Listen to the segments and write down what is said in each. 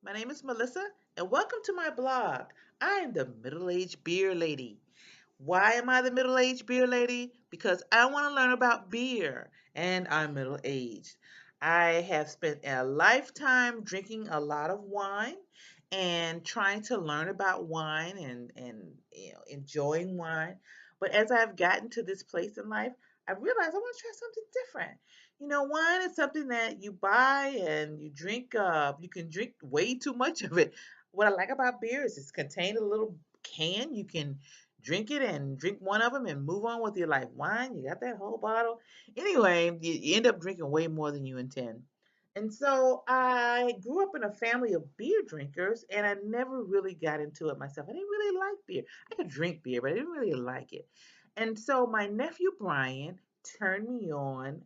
My name is Melissa, and welcome to my blog. I am the middle aged beer lady. Why am I the middle aged beer lady? Because I want to learn about beer, and I'm middle aged. I have spent a lifetime drinking a lot of wine and trying to learn about wine and enjoying wine. But as I've gotten to this place in life, I realized I want to try something different. Wine is something that you buy and you drink. You can drink way too much of it. What I like about beer is it's contained in a little can. You can drink it and drink one of them and move on with your life. Wine, you got that whole bottle. Anyway, you end up drinking way more than you intend. And so I grew up in a family of beer drinkers, and I never really got into it myself. I didn't really like beer. I could drink beer, but I didn't really like it. And so my nephew Brian turned me on.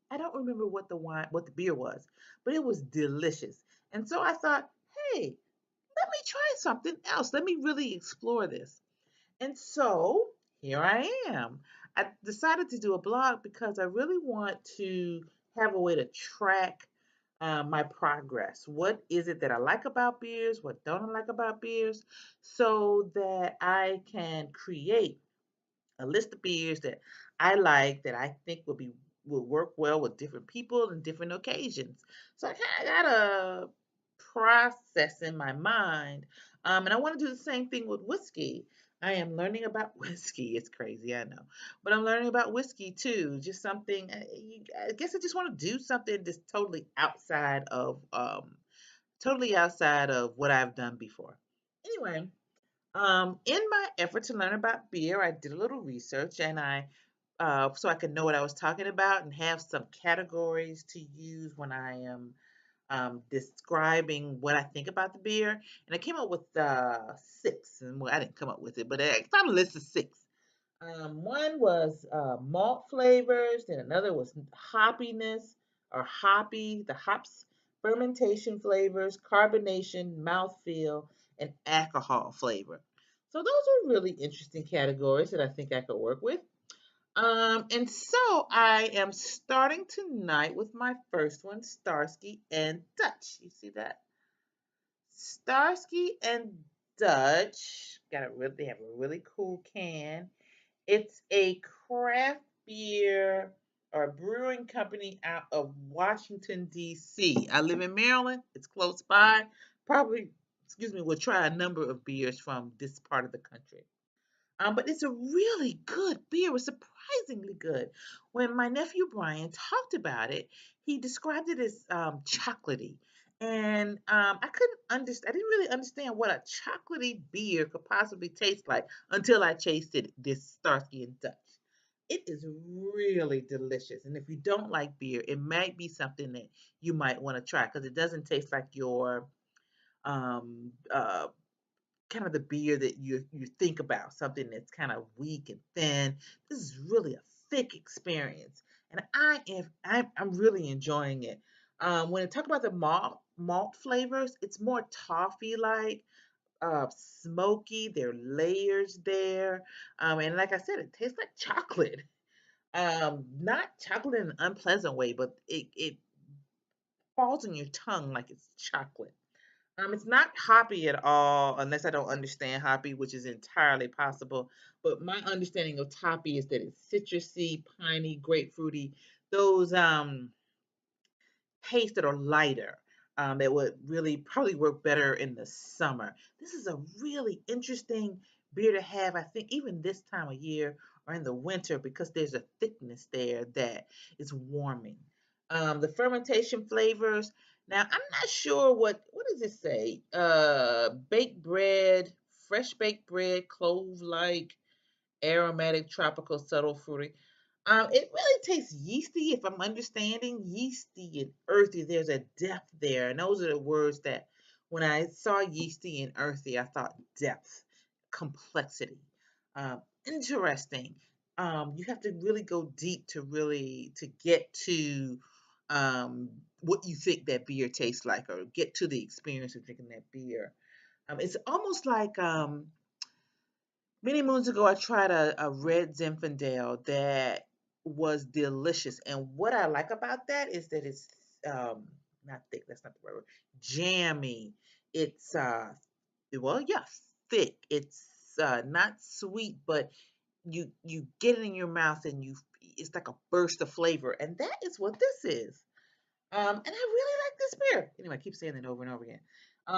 I don't remember what the beer was, but it was delicious. And so I thought, hey, let me try something else. Let me really explore this. And so here I am. I decided to do a blog because I really want to have a way to track my progress. What is it that I like about beers? What don't I like about beers? So that I can create a list of beers that I like that I think will work well with different people and different occasions. So I kind of got a process in my mind, and I want to do the same thing with whiskey. I am learning about whiskey. It's crazy, I know, but I'm learning about whiskey too. Just something. I guess I just want to do something just totally outside of what I've done before. Anyway, in my effort to learn about beer, I did a little research and so I could know what I was talking about and have some categories to use when I am describing what I think about the beer. And I came up with six. And well, I didn't come up with it, but I found a list of six. One was malt flavors, then another was hoppiness or hoppy, the hops, fermentation flavors, carbonation, mouthfeel, and alcohol flavor. So those are really interesting categories that I think I could work with. And so I am starting tonight with my first one, Starsky and Dutch. You see that? Starsky and Dutch. They have a really cool can. It's a craft beer or brewing company out of Washington, D.C. I live in Maryland. It's close by. Probably, excuse me, we'll try a number of beers from this part of the country. But it's a really good beer. It was surprisingly good. When my nephew Brian talked about it, he described it as chocolatey. And I couldn't understand, I didn't really understand what a chocolatey beer could possibly taste like until I tasted this Starsky and Dutch. It is really delicious. And if you don't like beer, it might be something that you might want to try because it doesn't taste like your um, uh, kind of the beer that you think about, something that's kind of weak and thin. This is really a thick experience, and I'm really enjoying it. When I talk about the malt flavors, it's more toffee like, smoky. There are layers there, and like I said, it tastes like chocolate. Not chocolate in an unpleasant way, but it falls in your tongue like it's chocolate. It's not hoppy at all, unless I don't understand hoppy, which is entirely possible. But my understanding of hoppy is that it's citrusy, piney, grapefruity, those tastes that are lighter. That would really probably work better in the summer. This is a really interesting beer to have, I think, even this time of year or in the winter because there's a thickness there that is warming. The fermentation flavors. Now, I'm not sure what does it say? Baked bread, fresh baked bread, clove-like, aromatic, tropical, subtle, fruity. It really tastes yeasty, if I'm understanding. Yeasty and earthy. There's a depth there. And those are the words that when I saw yeasty and earthy, I thought depth, complexity. Interesting. You have to really go deep to get to what you think that beer tastes like or get to the experience of drinking that beer. It's almost like many moons ago, I tried a red Zinfandel that was delicious. And what I like about that is that it's um, not thick, that's not the right word. Jammy. It's well, yeah, thick. It's not sweet, but you get it in your mouth and it's like a burst of flavor, and that is what this is. And I really like this beer. Anyway, I keep saying it over and over again.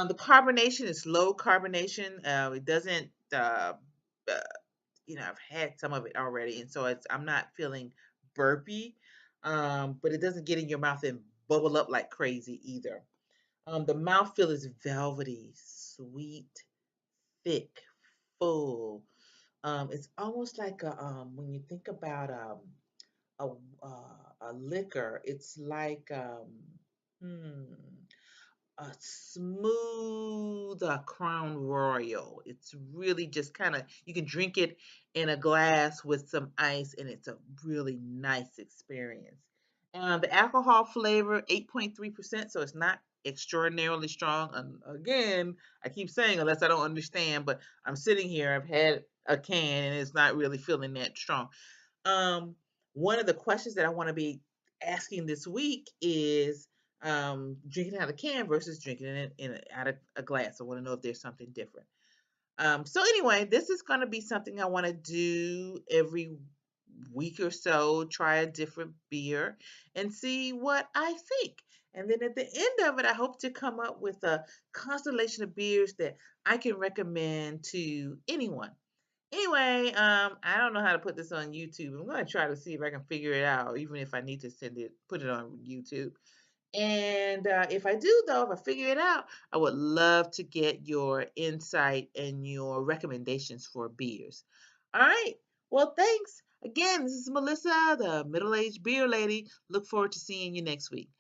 The carbonation is low carbonation. It doesn't, uh, I've had some of it already, and so I'm not feeling burpy. But it doesn't get in your mouth and bubble up like crazy either. The mouthfeel is velvety, sweet, thick, full. It's almost like when you think about a liquor, it's like hmm, a smooth Crown Royal. It's really just kind of, you can drink it in a glass with some ice, and it's a really nice experience. The alcohol flavor, 8.3%, so it's not extraordinarily strong. And again, I keep saying unless I don't understand, but I'm sitting here, I've had a can, and it's not really feeling that strong. Um, One of the questions that I want to be asking this week is drinking out of a can versus drinking it out of a glass. I want to know if there's something different. So anyway, this is going to be something I want to do every week or so, try a different beer and see what I think. And then at the end of it, I hope to come up with a constellation of beers that I can recommend to anyone. Anyway, I don't know how to put this on YouTube. I'm gonna try to see if I can figure it out, even if I need to put it on YouTube. And if I do, though, if I figure it out, I would love to get your insight and your recommendations for beers. All right. Well, thanks again. This is Melissa, the middle-aged beer lady. Look forward to seeing you next week.